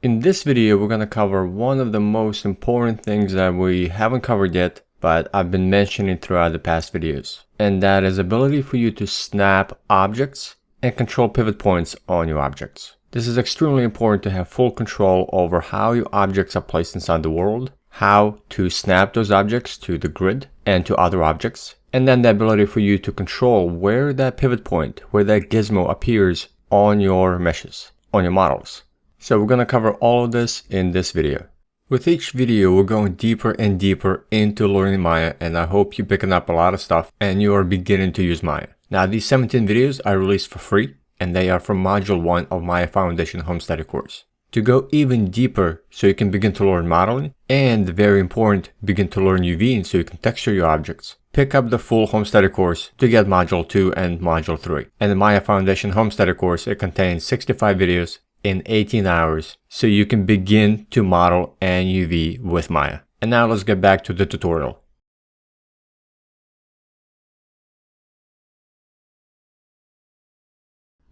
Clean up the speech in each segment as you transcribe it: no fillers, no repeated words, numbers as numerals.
In this video, we're going to cover one of the most important things that we haven't covered yet, but I've been mentioning throughout the past videos. And that is ability for you to snap objects and control pivot points on your objects. This is extremely important to have full control over how your objects are placed inside the world, how to snap those objects to the grid and to other objects, and then the ability for you to control where that pivot point, where that gizmo appears on your meshes, on your models. So we're going to cover all of this in this video. With each video, we're going deeper and deeper into learning Maya, and I hope you're picking up a lot of stuff and you are beginning to use Maya. Now, these 17 videos I released for free, and they are from Module 1 of Maya Foundation Home Study course. To go even deeper so you can begin to learn modeling, and very important, begin to learn UVing so you can texture your objects, pick up the full Home Study course to get Module 2 and Module 3. And the Maya Foundation Home Study course, it contains 65 videos in 18 hours so you can begin to model and UV with Maya. And now let's get back to the tutorial.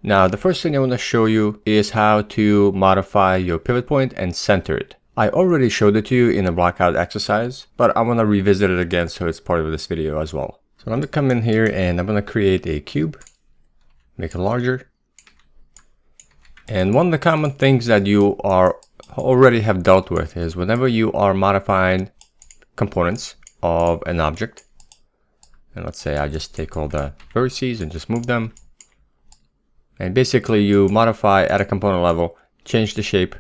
Now the first thing I want to show you is how to modify your pivot point and center it. I already showed it to you in a blockout exercise, but I want to revisit it again so it's part of this video as well. So I'm going to come in here and I'm going to create a cube, make it larger. And one of the common things that you already have dealt with is whenever you are modifying components of an object, and let's say I just take all the vertices and just move them, and basically you modify at a component level, change the shape,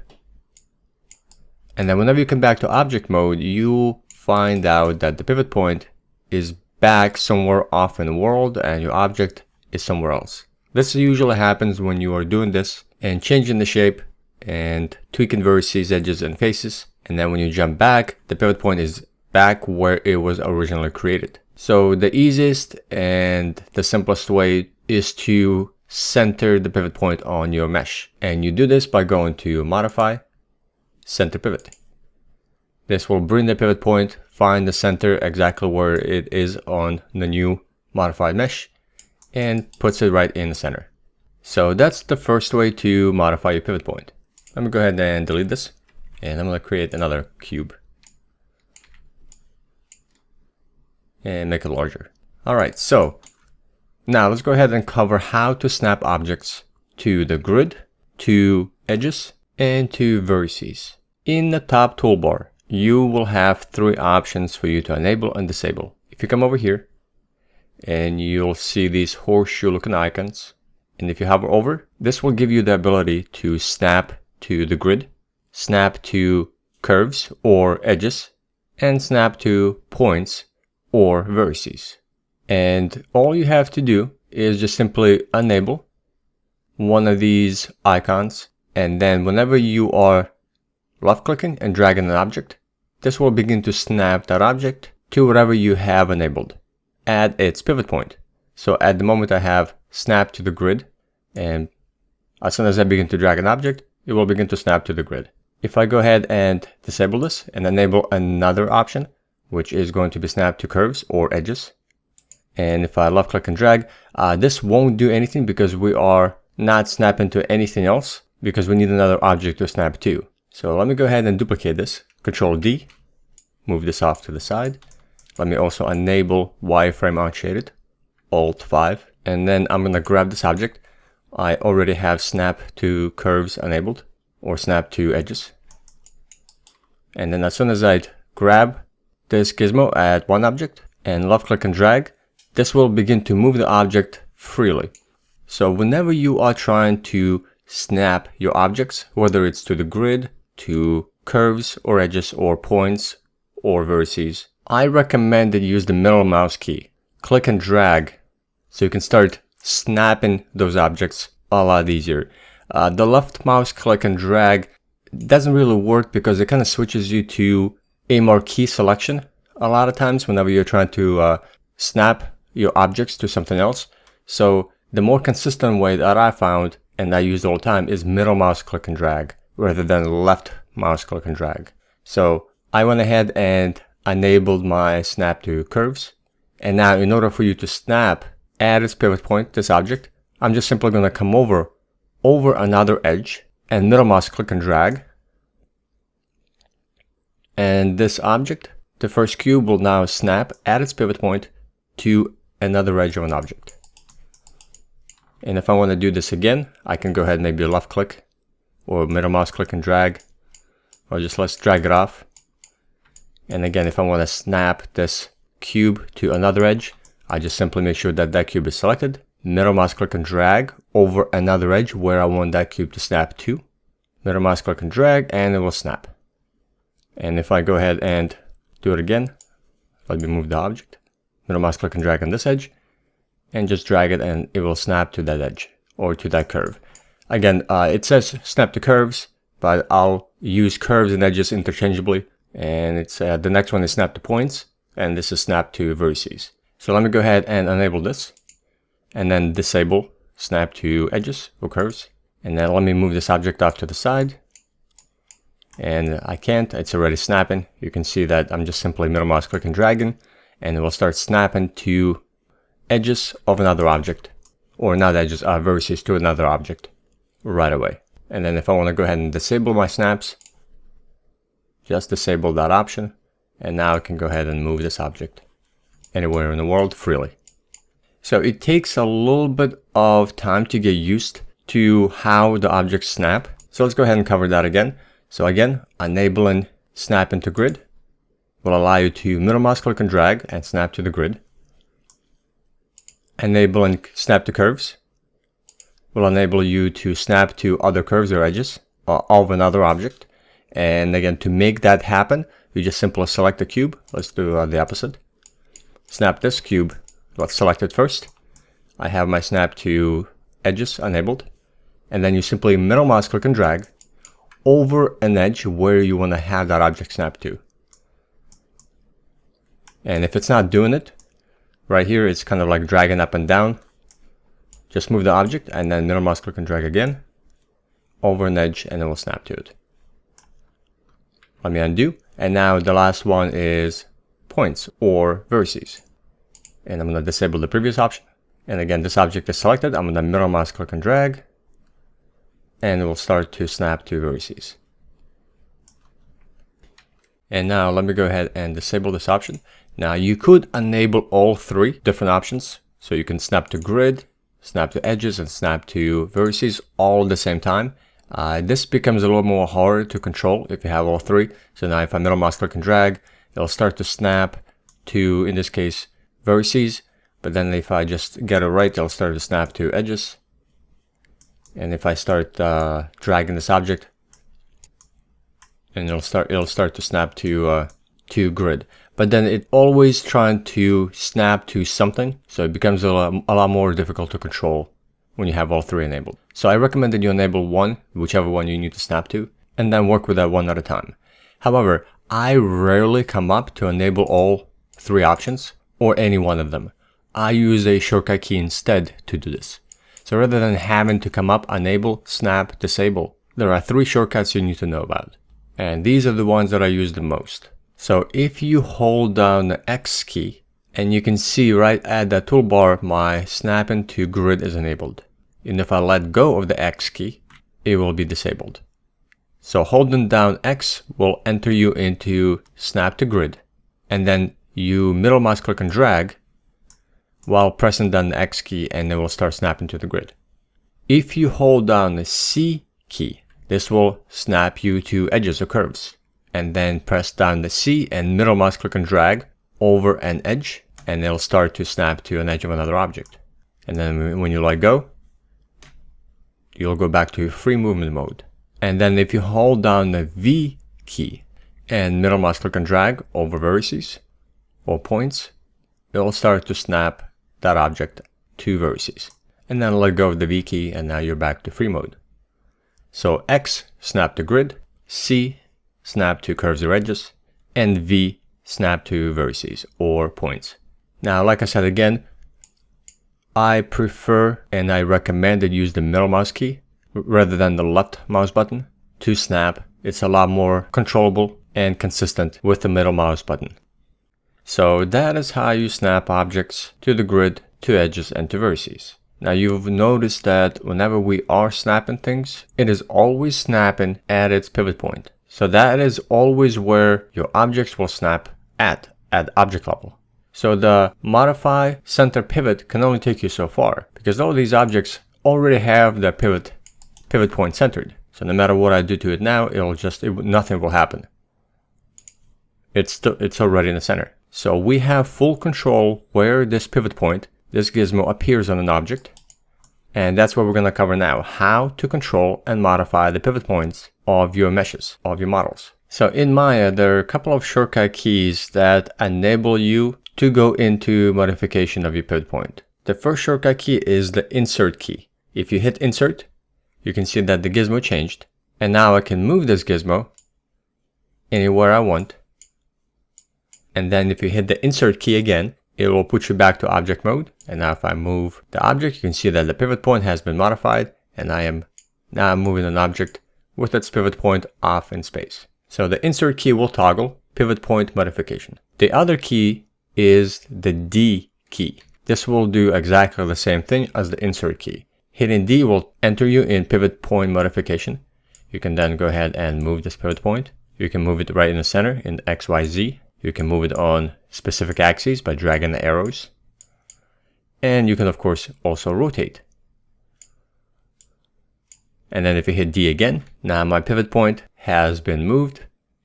and then whenever you come back to object mode, you find out that the pivot point is back somewhere off in the world and your object is somewhere else. This usually happens when you are doing this and changing the shape and tweaking vertices, edges, and faces. And then when you jump back, the pivot point is back where it was originally created. So the easiest and the simplest way is to center the pivot point on your mesh. And you do this by going to Modify, Center Pivot. This will bring the pivot point, find the center exactly where it is on the new modified mesh, and puts it right in the center. So that's the first way to modify your pivot point. Let me go ahead and delete this, and I'm going to create another cube and make it larger. Alright, so now let's go ahead and cover how to snap objects to the grid, to edges, and to vertices. In the top toolbar, you will have three options for you to enable and disable. If you come over here, and you'll see these horseshoe looking icons, and if you hover over, this will give you the ability to snap to the grid, snap to curves or edges, and snap to points or vertices. And all you have to do is just simply enable one of these icons, and then whenever you are left clicking and dragging an object, this will begin to snap that object to whatever you have enabled at its pivot point. So at the moment I have snap to the grid, and as soon as I begin to drag an object, it will begin to snap to the grid. If I go ahead and disable this and enable another option, which is going to be snap to curves or edges, and if I left click and drag, this won't do anything because we are not snapping to anything else because we need another object to snap to. So let me go ahead and duplicate this, Control D, move this off to the side. Let me also enable wireframe unshaded, Alt 5, and then I'm going to grab this object. I already have snap to curves enabled, or snap to edges. And then as soon as I grab this gizmo at one object and left click and drag, this will begin to move the object freely. So whenever you are trying to snap your objects, whether it's to the grid, to curves or edges or points or vertices, I recommend that you use the middle mouse key. Click and drag so you can start snapping those objects a lot easier. The left mouse click and drag doesn't really work because it kind of switches you to a marquee selection a lot of times whenever you're trying to snap your objects to something else. So the more consistent way that I found and I use all the time is middle mouse click and drag rather than left mouse click and drag. So I went ahead and enabled my snap to curves, and now in order for you to snap at its pivot point, this object, I'm just simply going to come over another edge and middle mouse click and drag And this object, the first cube, will now snap at its pivot point to another edge of an object. And if I want to do this again, I can go ahead and maybe left click or middle mouse click and drag, or just let's drag it off. And again, if I want to snap this cube to another edge, I just simply make sure that that cube is selected, middle mouse click and drag over another edge where I want that cube to snap to, middle mouse click and drag, and it will snap. And if I go ahead and do it again, let me move the object, middle mouse click and drag on this edge, and just drag it and it will snap to that edge or to that curve. Again, it says snap to curves, but I'll use curves and edges interchangeably. And it's the next one is snap to points, and this is snap to vertices. So let me go ahead and enable this, and then disable snap to edges or curves. And then let me move this object off to the side. And I can't, it's already snapping. You can see that I'm just simply middle mouse click and dragging, and it will start snapping to edges of another object, or not edges, vertices to another object right away. And then if I want to go ahead and disable my snaps, just disable that option, and now I can go ahead and move this object anywhere in the world freely. So it takes a little bit of time to get used to how the objects snap. So let's go ahead and cover that again. So again, enabling snap into grid will allow you to middle mouse click and drag and snap to the grid. Enabling snap to curves will enable you to snap to other curves or edges of another object. And again, to make that happen, you just simply select the cube. Let's do the opposite. Snap this cube. Let's select it first. I have my snap to edges enabled. And then you simply middle mouse click and drag over an edge where you want to have that object snap to. And if it's not doing it, right here it's kind of like dragging up and down. Just move the object and then middle mouse click and drag again over an edge, and it will snap to it. Let me undo. And now the last one is points or vertices. And I'm going to disable the previous option. And again, this object is selected. I'm going to middle mouse click and drag, and it will start to snap to vertices. And now let me go ahead and disable this option. Now you could enable all three different options. So you can snap to grid, snap to edges, and snap to vertices all at the same time. This becomes a little more hard to control if you have all three. So now if I middle mouse click and drag, it'll start to snap to, in this case, vertices. But then if I just get it right, it'll start to snap to edges. And if I start dragging this object, and it'll start to snap to grid. But then it always trying to snap to something, so it becomes a lot more difficult to control when you have all three enabled. So I recommend that you enable one, whichever one you need to snap to, and then work with that one at a time. However, I rarely come up to enable all three options or any one of them. I use a shortcut key instead to do this. So rather than having to come up, enable, snap, disable, there are three shortcuts you need to know about. And these are the ones that I use the most. So if you hold down the X key, and you can see right at the toolbar, my snapping to grid is enabled. And if I let go of the X key, it will be disabled. So holding down X will enter you into snap to grid. And then you middle mouse click and drag while pressing down the X key, and it will start snapping to the grid. If you hold down the C key, this will snap you to edges or curves. And then press down the C and middle mouse click and drag over an edge, and it'll start to snap to an edge of another object. And then when you let go, you'll go back to free movement mode. And then if you hold down the V key and middle mouse click and drag over vertices or points, it'll start to snap that object to vertices. And then let go of the V key, and now you're back to free mode. So X, snap to grid, C, snap to curves or edges, and V, snap to vertices or points. Now, like I said again, I prefer and I recommend that you use the middle mouse key rather than the left mouse button to snap. It's a lot more controllable and consistent with the middle mouse button. So that is how you snap objects to the grid, to edges, and to vertices. Now you've noticed that whenever we are snapping things, it is always snapping at its pivot point. So that is always where your objects will snap at object level. So the modify center pivot can only take you so far because all these objects already have the pivot point centered. So no matter what I do to it now, nothing will happen. It's already in the center. So we have full control where this pivot point, this gizmo, appears on an object. And that's what we're going to cover now, how to control and modify the pivot points of your meshes, of your models. So in Maya, there are a couple of shortcut keys that enable you to go into modification of your pivot point. The first shortcut key is the insert key. If you hit insert, you can see that the gizmo changed. And now I can move this gizmo anywhere I want. And then if you hit the insert key again, it will put you back to object mode. And now if I move the object, you can see that the pivot point has been modified. And now I'm moving an object with its pivot point off in space. So the insert key will toggle pivot point modification. The other key is the D key. This will do exactly the same thing as the insert key. Hitting D will enter you in pivot point modification. You can then go ahead and move this pivot point. You can move it right in the center in X, Y, Z. You can move it on specific axes by dragging the arrows. And you can, of course, also rotate. And then if you hit D again, now my pivot point has been moved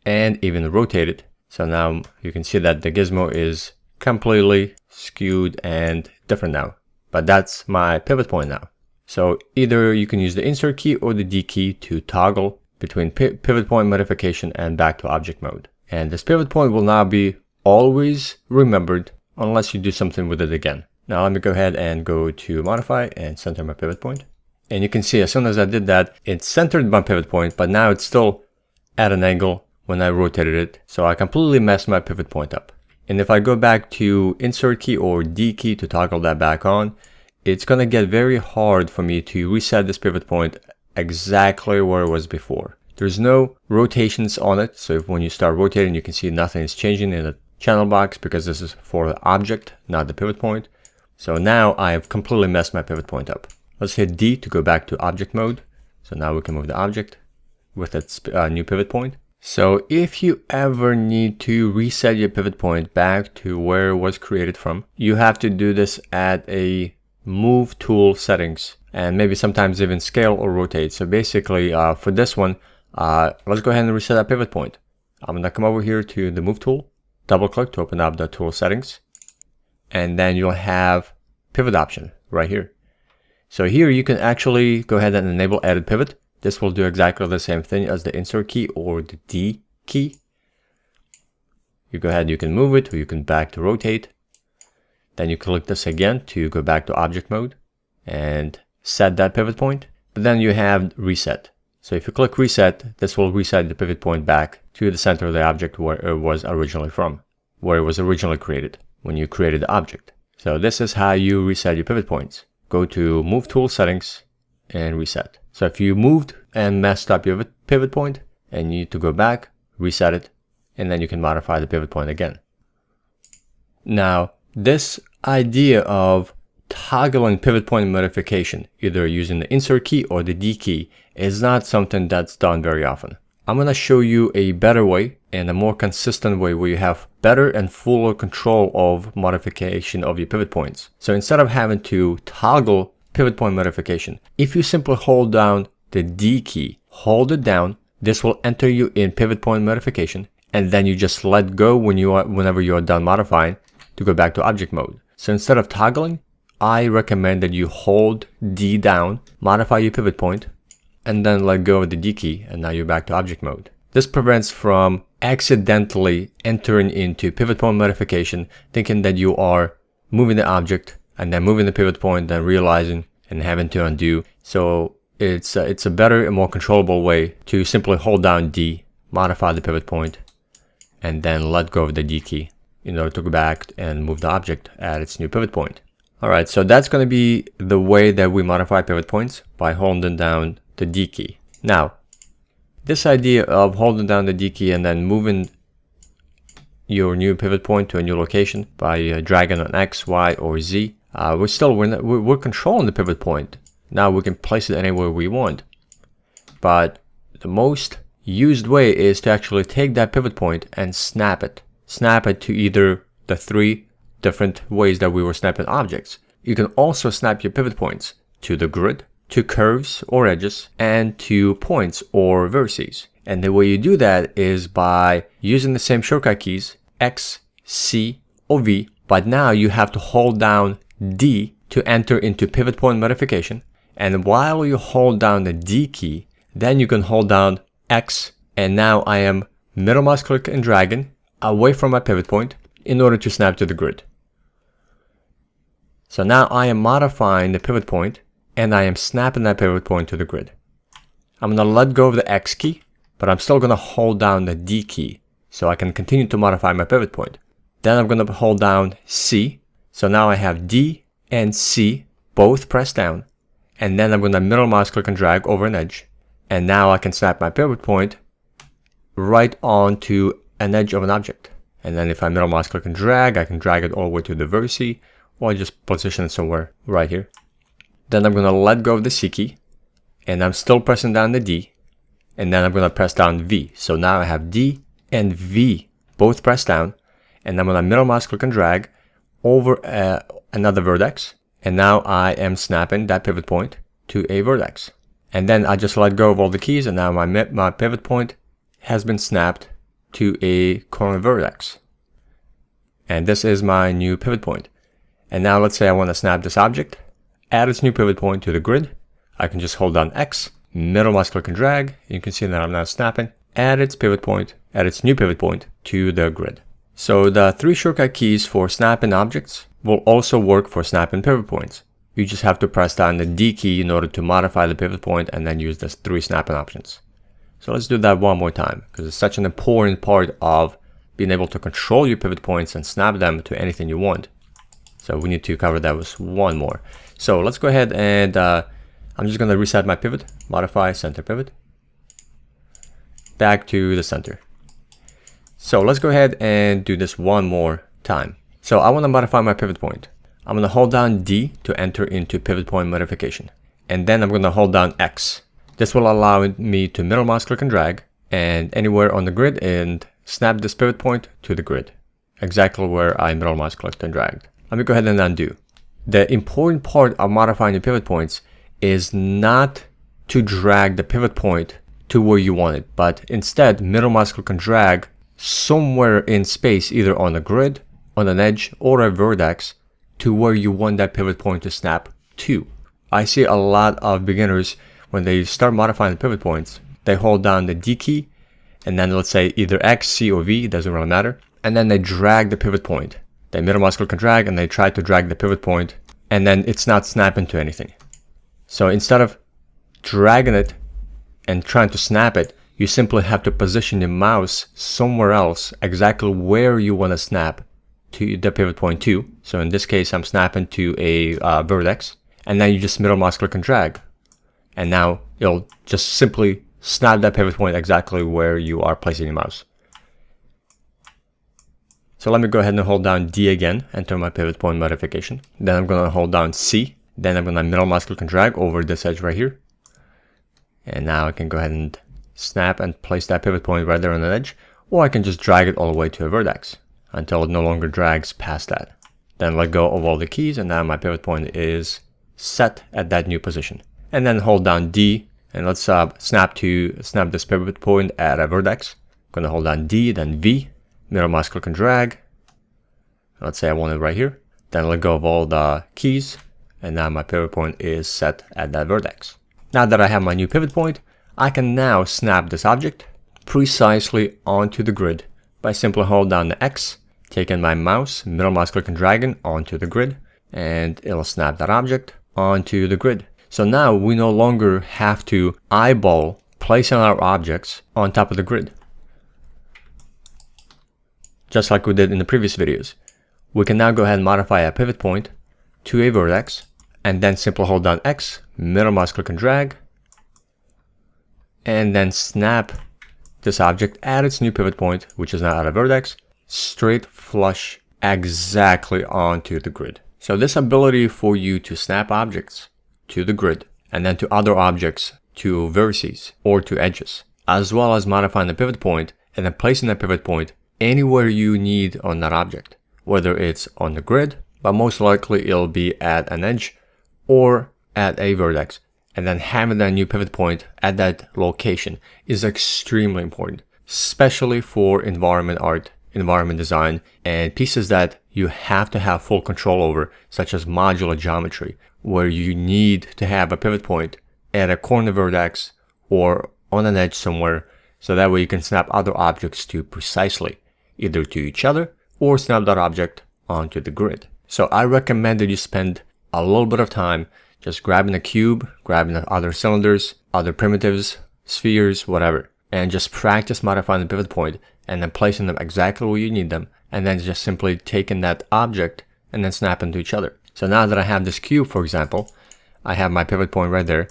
and even rotated. So now you can see that the gizmo is completely skewed and different now. But that's my pivot point now. So either you can use the insert key or the D key to toggle between pivot point modification and back to object mode. And this pivot point will now be always remembered unless you do something with it again. Now let me go ahead and go to modify and center my pivot point. And you can see as soon as I did that, it centered my pivot point, but now it's still at an angle when I rotated it. So I completely messed my pivot point up. And if I go back to insert key or D key to toggle that back on, it's going to get very hard for me to reset this pivot point exactly where it was before. There's no rotations on it. So when you start rotating, you can see nothing is changing in the channel box because this is for the object, not the pivot point. So now I've completely messed my pivot point up. Let's hit D to go back to object mode. So now we can move the object with its new pivot point. So if you ever need to reset your pivot point back to where it was created from, you have to do this at a move tool settings and maybe sometimes even scale or rotate. So basically for this one, let's go ahead and reset that pivot point. I'm going to come over here to the move tool, double click to open up the tool settings, and then you'll have pivot option right here. So here you can actually go ahead and enable edit pivot. This will do exactly the same thing as the insert key or the D key. You go ahead, you can move it or you can back to rotate. Then you click this again to go back to object mode and set that pivot point. But then you have reset. So if you click reset, this will reset the pivot point back to the center of the object where it was originally from, where it was originally created when you created the object. So this is how you reset your pivot points. Go to move tool settings and reset. So if you moved and messed up your pivot point and you need to go back, reset it, and then you can modify the pivot point again. Now, this idea of toggling pivot point modification, either using the insert key or the D key, is not something that's done very often. I'm going to show you a better way and a more consistent way where you have better and fuller control of modification of your pivot points. So instead of having to toggle pivot point modification, if you simply hold down the D key, hold it down, this will enter you in pivot point modification, and then you just let go whenever you are done modifying to go back to object mode. So instead of toggling, I recommend that you hold D down, modify your pivot point, and then let go of the D key, and now you're back to object mode. This prevents from accidentally entering into pivot point modification, thinking that you are moving the object and then moving the pivot point, then realizing and having to undo. So it's a better and more controllable way to simply hold down D, modify the pivot point, and then let go of the D key in order to go back and move the object at its new pivot point. All right, so that's going to be the way that we modify pivot points, by holding down the D key. Now, this idea of holding down the D key and then moving your new pivot point to a new location by dragging on X, Y, or Z, we're controlling the pivot point. Now we can place it anywhere we want. But the most used way is to actually take that pivot point and snap it. Snap it to either the 3 different ways that we were snapping objects. You can also snap your pivot points to the grid, to curves or edges, and to points or vertices. And the way you do that is by using the same shortcut keys, X, C, or V, but now you have to hold down D to enter into pivot point modification. And while you hold down the D key, then you can hold down X, and now I am middle mouse click and dragging away from my pivot point in order to snap to the grid. So now I am modifying the pivot point, and I am snapping that pivot point to the grid. I'm going to let go of the X key, but I'm still going to hold down the D key so I can continue to modify my pivot point. Then I'm going to hold down C. So now I have D and C both pressed down. And then I'm going to middle mouse click and drag over an edge. And now I can snap my pivot point right onto an edge of an object. And then if I middle mouse click and drag, I can drag it all the way to the vertice, or just position it somewhere right here. Then I'm going to let go of the C key, and I'm still pressing down the D, and then I'm going to press down V. So now I have D and V both pressed down, and I'm going to middle mouse click and drag over another vertex, and now I am snapping that pivot point to a vertex. And then I just let go of all the keys, and now my pivot point has been snapped to a corner vertex. And this is my new pivot point. And now let's say I want to snap this object, add its new pivot point to the grid. I can just hold down X, middle mouse click and drag. You can see that I'm now snapping, add its pivot point, add its new pivot point to the grid. So the 3 shortcut keys for snapping objects will also work for snapping pivot points. You just have to press down the D key in order to modify the pivot point and then use the 3 snapping options. So let's do that one more time, because it's such an important part of being able to control your pivot points and snap them to anything you want. So we need to cover that with one more. So let's go ahead and I'm just going to reset my pivot, modify center pivot, back to the center. So let's go ahead and do this one more time. So I want to modify my pivot point. I'm going to hold down D to enter into pivot point modification. And then I'm going to hold down X. This will allow me to middle mouse click and drag and anywhere on the grid and snap this pivot point to the grid, exactly where I middle mouse clicked and dragged. Let me go ahead and undo. The important part of modifying your pivot points is not to drag the pivot point to where you want it, but instead middle mouse click and drag somewhere in space, either on a grid, on an edge, or a vertex, to where you want that pivot point to snap to. I see a lot of beginners, when they start modifying the pivot points, they hold down the D key, and then let's say either X, C, or V, doesn't really matter, and then they drag the pivot point. They middle mouse click and drag, and they try to drag the pivot point, and then it's not snapping to anything. So instead of dragging it and trying to snap it, you simply have to position your mouse somewhere else, exactly where you want to snap to the pivot point to. So in this case, I'm snapping to a vertex, and then you just middle mouse click and drag. And now it'll just simply snap that pivot point exactly where you are placing your mouse. So let me go ahead and hold down D again, enter my pivot point modification. Then I'm going to hold down C. Then I'm going to middle mouse click and drag over this edge right here. And now I can go ahead and snap and place that pivot point right there on the edge. Or I can just drag it all the way to a vertex until it no longer drags past that. Then let go of all the keys, and now my pivot point is set at that new position. And then hold down D, and let's snap this pivot point at a vertex. I'm going to hold down D, then V. Middle mouse click and drag. Let's say I want it right here. Then let go of all the keys, and now my pivot point is set at that vertex. Now that I have my new pivot point, I can now snap this object precisely onto the grid by simply holding down the X, taking my mouse, middle mouse click and dragging onto the grid, and it'll snap that object onto the grid. So now we no longer have to eyeball placing our objects on top of the grid, just like we did in the previous videos. We can now go ahead and modify a pivot point to a vertex, and then simply hold down X, middle mouse click and drag, and then snap this object at its new pivot point, which is now at a vertex, straight flush exactly onto the grid. So this ability for you to snap objects to the grid and then to other objects, to vertices or to edges, as well as modifying the pivot point and then placing that pivot point anywhere you need on that object, whether it's on the grid, but most likely it'll be at an edge or at a vertex. And then having that new pivot point at that location is extremely important, especially for environment art, environment design, and pieces that you have to have full control over, such as modular geometry, where you need to have a pivot point at a corner vertex or on an edge somewhere, so that way you can snap other objects to precisely, either to each other or snap that object onto the grid. So I recommend that you spend a little bit of time just grabbing a cube, grabbing other cylinders, other primitives, spheres, whatever, and just practice modifying the pivot point and then placing them exactly where you need them, and then just simply taking that object and then snapping to each other. So now that I have this cube, for example, I have my pivot point right there.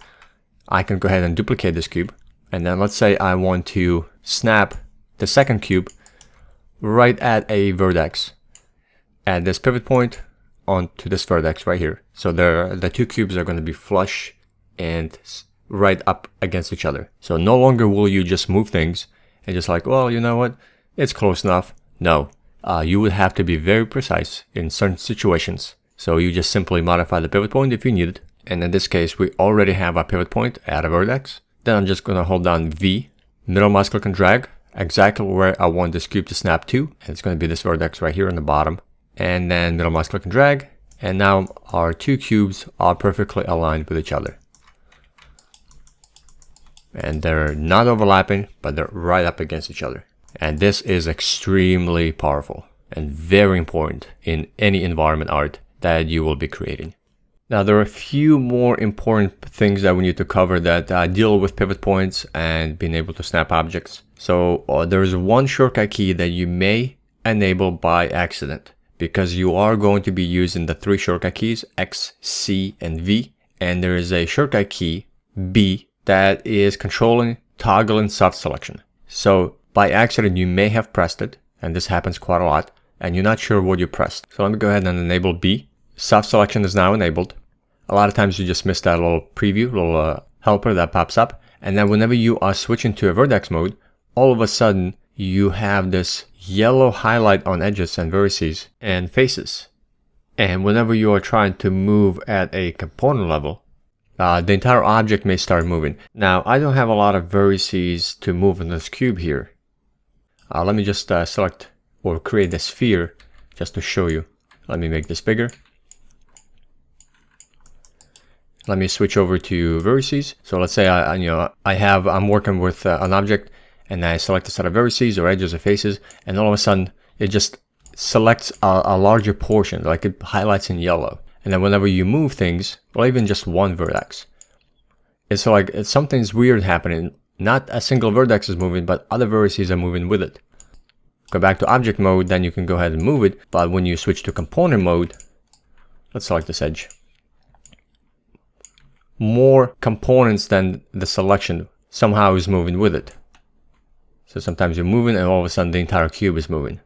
I can go ahead and duplicate this cube, and then let's say I want to snap the second cube right at a vertex. Add this pivot point onto this vertex right here. So the two cubes are going to be flush and right up against each other. So no longer will you just move things and just like, well, you know what, it's close enough. No, you would have to be very precise in certain situations. So you just simply modify the pivot point if you need it. And in this case, we already have a pivot point at a vertex. Then I'm just going to hold down V, middle mouse click and drag exactly where I want this cube to snap to. And it's going to be this vertex right here on the bottom. And then middle mouse click and drag. And now our two cubes are perfectly aligned with each other. And they're not overlapping, but they're right up against each other. And this is extremely powerful and very important in any environment art that you will be creating. Now, there are a few more important things that we need to cover that deal with pivot points and being able to snap objects. So there's one shortcut key that you may enable by accident, because you are going to be using the three shortcut keys, X, C, and V. And there is a shortcut key, B, that is controlling toggle and soft selection. So by accident, you may have pressed it, and this happens quite a lot, and you're not sure what you pressed. So let me go ahead and enable B. Soft selection is now enabled. A lot of times you just miss that little preview, little helper that pops up. And then whenever you are switching to a vertex mode, all of a sudden you have this yellow highlight on edges and vertices and faces. And whenever you are trying to move at a component level, the entire object may start moving. Now, I don't have a lot of vertices to move in this cube here. Let me just select or create the sphere just to show you. Let me make this bigger. Let me switch over to vertices. So let's say I'm working with an object, and I select a set of vertices or edges or faces, and all of a sudden it just selects a larger portion, like it highlights in yellow. And then whenever you move things, or even just one vertex, it's like something's weird happening. Not a single vertex is moving, but other vertices are moving with it. Go back to object mode, then you can go ahead and move it. But when you switch to component mode, let's select this edge. More components than the selection somehow is moving with it. So sometimes you're moving and all of a sudden the entire cube is moving.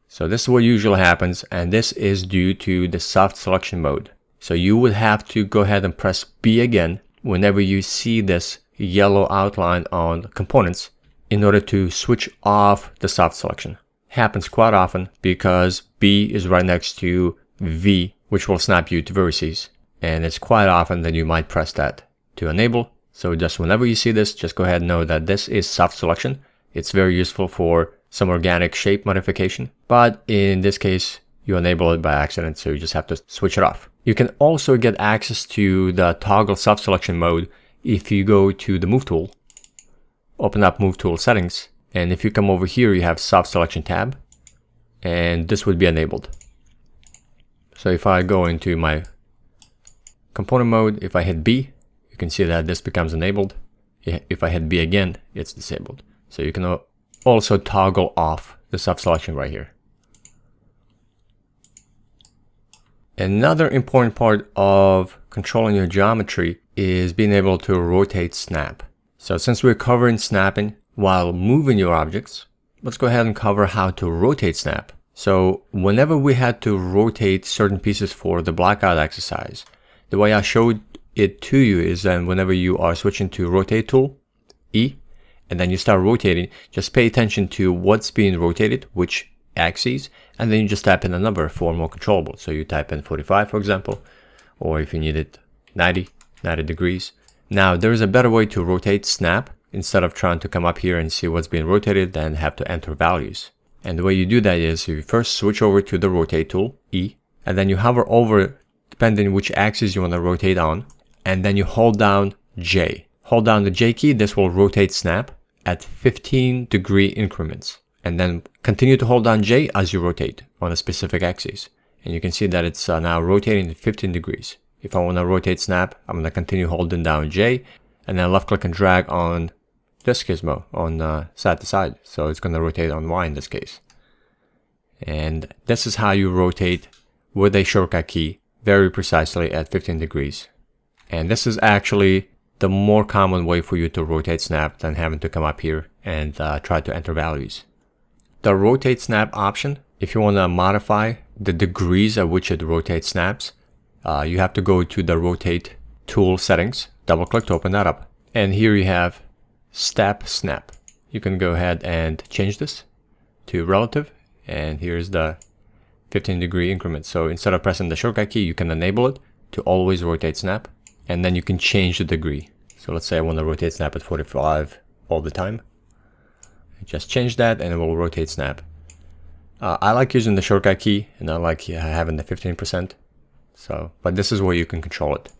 So this is what usually happens, and this is due to the soft selection mode. So you would have to go ahead and press B again whenever you see this yellow outline on components in order to switch off the soft selection. Happens quite often because B is right next to V, which will snap you to vertices. And it's quite often that you might press that to enable. So just whenever you see this, just go ahead and know that this is soft selection. It's very useful for some organic shape modification, but in this case, you enable it by accident, so you just have to switch it off. You can also get access to the toggle soft selection mode if you go to the Move tool, open up Move tool settings, and if you come over here, you have soft selection tab, and this would be enabled. So if I go into my component mode, if I hit B, you can see that this becomes enabled. If I hit B again, it's disabled. So you can also toggle off the soft selection right here. Another important part of controlling your geometry is being able to rotate snap. So since we're covering snapping while moving your objects, let's go ahead and cover how to rotate snap. So whenever we had to rotate certain pieces for the blackout exercise, the way I showed it to you is then whenever you are switching to rotate tool, E, and then you start rotating, just pay attention to what's being rotated, which axes, and then you just type in a number for more controllable. So you type in 45, for example, or if you need it 90 degrees. Now there's a better way to rotate snap instead of trying to come up here and see what's being rotated, then have to enter values. And the way you do that is you first switch over to the rotate tool, E, and then you hover over depending which axis you want to rotate on, and then you hold down J. Hold down the J key, this will rotate snap at 15-degree increments. And then continue to hold down J as you rotate on a specific axis. And you can see that it's now rotating at 15 degrees. If I want to rotate snap, I'm going to continue holding down J, and then left click and drag on this gizmo on side to side. So it's going to rotate on Y in this case. And this is how you rotate with a shortcut key very precisely at 15 degrees. And this is actually the more common way for you to rotate snap than having to come up here and try to enter values. The rotate snap option, if you want to modify the degrees at which it rotates snaps, you have to go to the rotate tool settings, double click to open that up. And here you have step snap. You can go ahead and change this to relative, and here's the 15-degree increment. So instead of pressing the shortcut key, you can enable it to always rotate snap, and then you can change the degree. So let's say I want to rotate snap at 45 all the time. Just change that and it will rotate snap. I like using the shortcut key, and I like having the 15%. So, but this is where you can control it.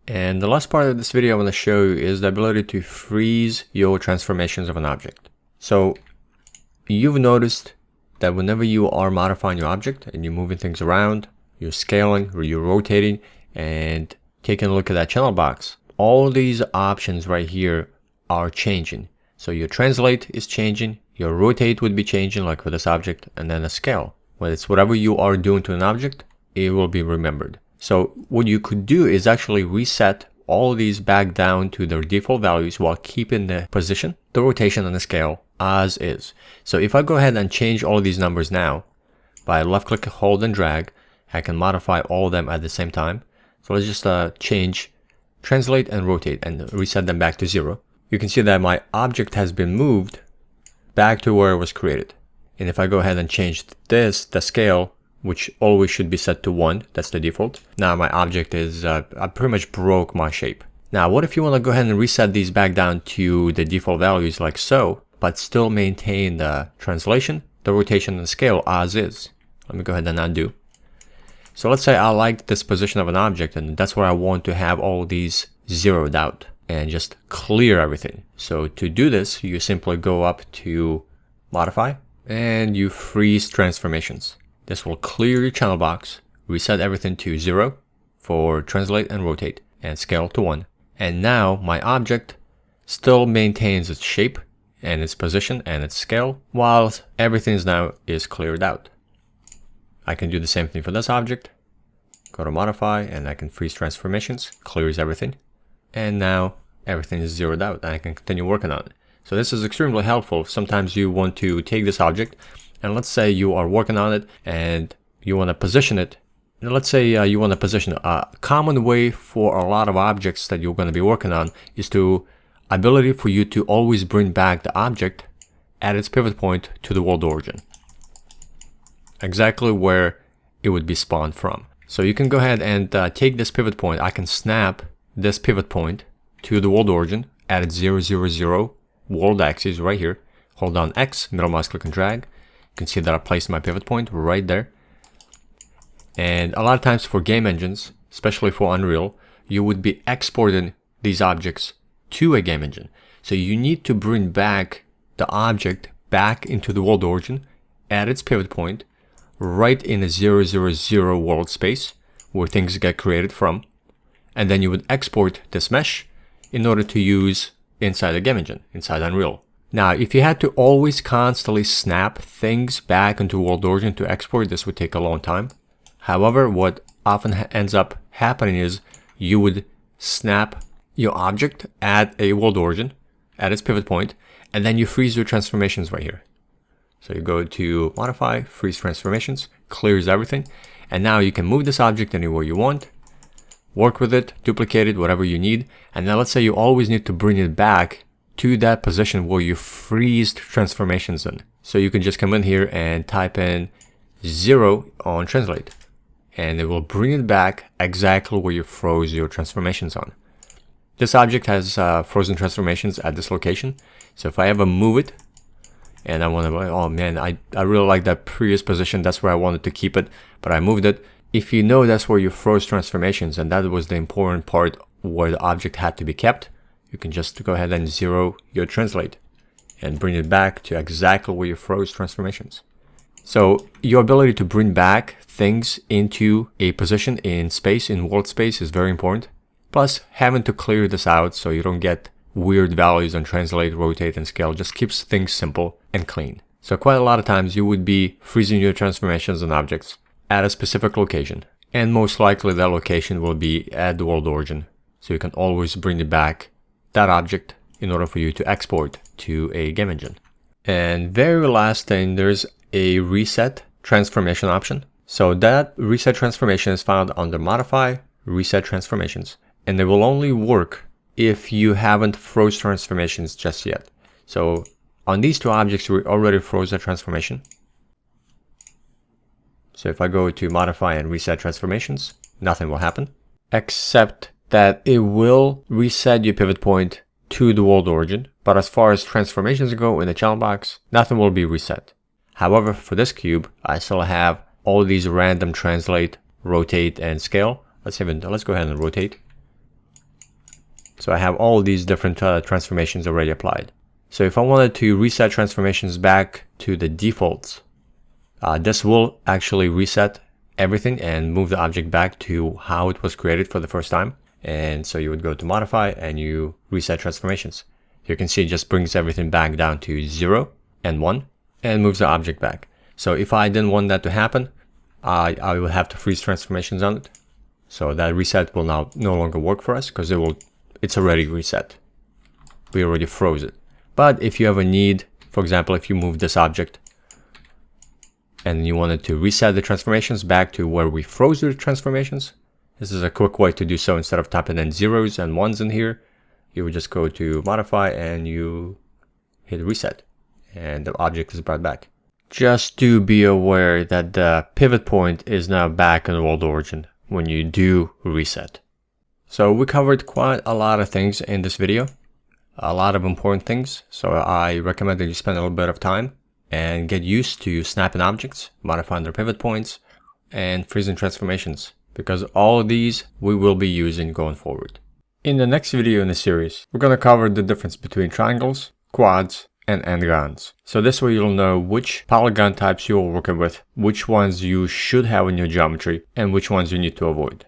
And the last part of this video I want to show you is the ability to freeze your transformations of an object. So you've noticed that whenever you are modifying your object and you're moving things around, you're scaling or you're rotating and taking a look at that channel box, all these options right here are changing. So your translate is changing, your rotate would be changing like for this object, and then a scale. When it's whatever you are doing to an object, it will be remembered. So what you could do is actually reset all of these back down to their default values while keeping the position, the rotation, and the scale as is. So if I go ahead and change all of these numbers now, by left click, hold, and drag, I can modify all of them at the same time. So let's just change translate and rotate and reset them back to 0. You can see that my object has been moved back to where it was created. And if I go ahead and change this, the scale, which always should be set to 1, that's the default. Now my object is, I pretty much broke my shape. Now what if you want to go ahead and reset these back down to the default values like so, but still maintain the translation, the rotation, and the scale as is? Let me go ahead and undo. So let's say I like this position of an object, and that's where I want to have all these zeroed out and just clear everything. So to do this, you simply go up to modify and you freeze transformations. This will clear your channel box, reset everything to 0 for translate and rotate, and scale to 1. And now my object still maintains its shape and its position and its scale, while everything now is cleared out. I can do the same thing for this object. Go to modify and I can freeze transformations, clears everything. And now everything is zeroed out and I can continue working on it. So this is extremely helpful. Sometimes you want to take this object and let's say you are working on it and you want to position it. And let's say you want to position a common way for a lot of objects that you're going to be working on is to ability for you to always bring back the object at its pivot point to the world origin. Exactly where it would be spawned from. So you can go ahead and take this pivot point. I can snap this pivot point to the world origin at its 0, 0, 0 world axis right here. Hold down X, middle mouse click and drag. You can see that I placed my pivot point right there. And a lot of times for game engines, especially for Unreal, you would be exporting these objects to a game engine. So you need to bring back the object back into the world origin at its pivot point right in a 0, 0, 0 world space where things get created from. And then you would export this mesh in order to use inside the game engine, inside Unreal. Now, if you had to always constantly snap things back into world origin to export, this would take a long time. However, what often ends up happening is you would snap your object at a world origin, at its pivot point, and then you freeze your transformations right here. So you go to modify, freeze transformations, clears everything, and now you can move this object anywhere you want, work with it, duplicate it, whatever you need. And then let's say you always need to bring it back to that position where you freezed transformations in. So you can just come in here and type in 0 on translate, and it will bring it back exactly where you froze your transformations on. This object has frozen transformations at this location. So if I ever move it and I want to, oh man, I really like that previous position. That's where I wanted to keep it, but I moved it. If you know that's where you froze transformations and that was the important part where the object had to be kept, you can just go ahead and 0 your translate and bring it back to exactly where you froze transformations. So your ability to bring back things into a position in space, in world space, is very important. Plus, having to clear this out so you don't get weird values on translate, rotate, and scale just keeps things simple and clean. So quite a lot of times you would be freezing your transformations and objects at a specific location. And most likely that location will be at the world origin. So you can always bring it back, that object, in order for you to export to a game engine. And very last thing, there's a reset transformation option. So that reset transformation is found under modify, reset transformations. And they will only work if you haven't froze transformations just yet. So on these two objects, we already froze the transformation. So if I go to modify and reset transformations, nothing will happen, except that it will reset your pivot point to the world origin. But as far as transformations go in the channel box, nothing will be reset. However, for this cube, I still have all these random translate, rotate, and scale. Let's go ahead and rotate. So I have all these different transformations already applied. So if I wanted to reset transformations back to the defaults, this will actually reset everything and move the object back to how it was created for the first time. And so you would go to modify and you reset transformations. You can see it just brings everything back down to 0 and 1 and moves the object back. So if I didn't want that to happen, I will have to freeze transformations on it. So that reset will now no longer work for us because it's already reset. We already froze it. But if you ever need, for example, if you move this object and you wanted to reset the transformations back to where we froze the transformations, this is a quick way to do so. Instead of typing in 0s and 1s in here, you would just go to modify and you hit reset and the object is brought back. Just to be aware that the pivot point is now back in the world origin when you do reset. So we covered quite a lot of things in this video, a lot of important things. So I recommend that you spend a little bit of time and get used to snapping objects, modifying their pivot points, and freezing transformations, because all of these we will be using going forward. In the next video in the series, we're going to cover the difference between triangles, quads, and n-gons. So this way you'll know which polygon types you're working with, which ones you should have in your geometry, and which ones you need to avoid.